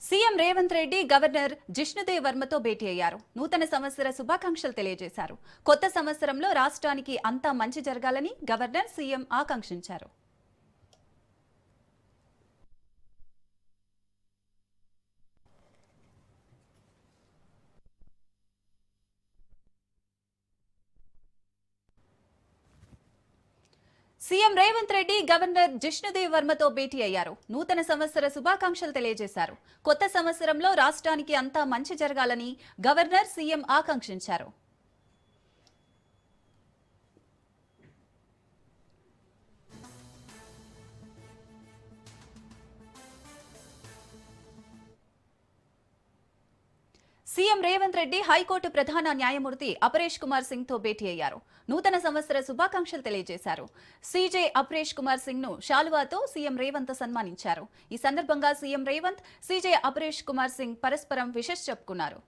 CM Revanth Reddy governor Jishnu Dev వర్మతో భేటీ అయ్యారు. నూతన సంవత్సర శుభాకాంక్షలు తెలియజేశారు. కొత్త సంవత్సరంలో రాష్ట్రానికి అంతా మంచి జరగాలని గవర్నర్ సీఎం ఆకాంక్షించారు. సీఎం రేవంత్ రెడ్డి గవర్నర్ జిష్ణుదేవ్ వర్మతో భేటీ అయ్యారు. నూతన సంవత్సర శుభాకాంక్షలు తెలియజేశారు. కొత్త సంవత్సరంలో రాష్ట్రానికి అంతా మంచి జరగాలని గవర్నర్ సీఎం ఆకాంక్షించారు. సీఎం రేవంత్ రెడ్డి హైకోర్టు ప్రధాన న్యాయమూర్తి అపరేష్ కుమార్ సింగ్ తో భేటీ అయ్యారు. నూతన సంవత్సర శుభాకాంక్షలు తెలియజేశారు. సీజే అపరేష్ కుమార్ సింగ్ ను శాలువాతో సీఎం రేవంత్ సన్మానించారు. ఈ సందర్భంగా సీఎం రేవంత్, సీజే అపరేష్ కుమార్ సింగ్ పరస్పరం విషెస్ చెప్పుకున్నారు.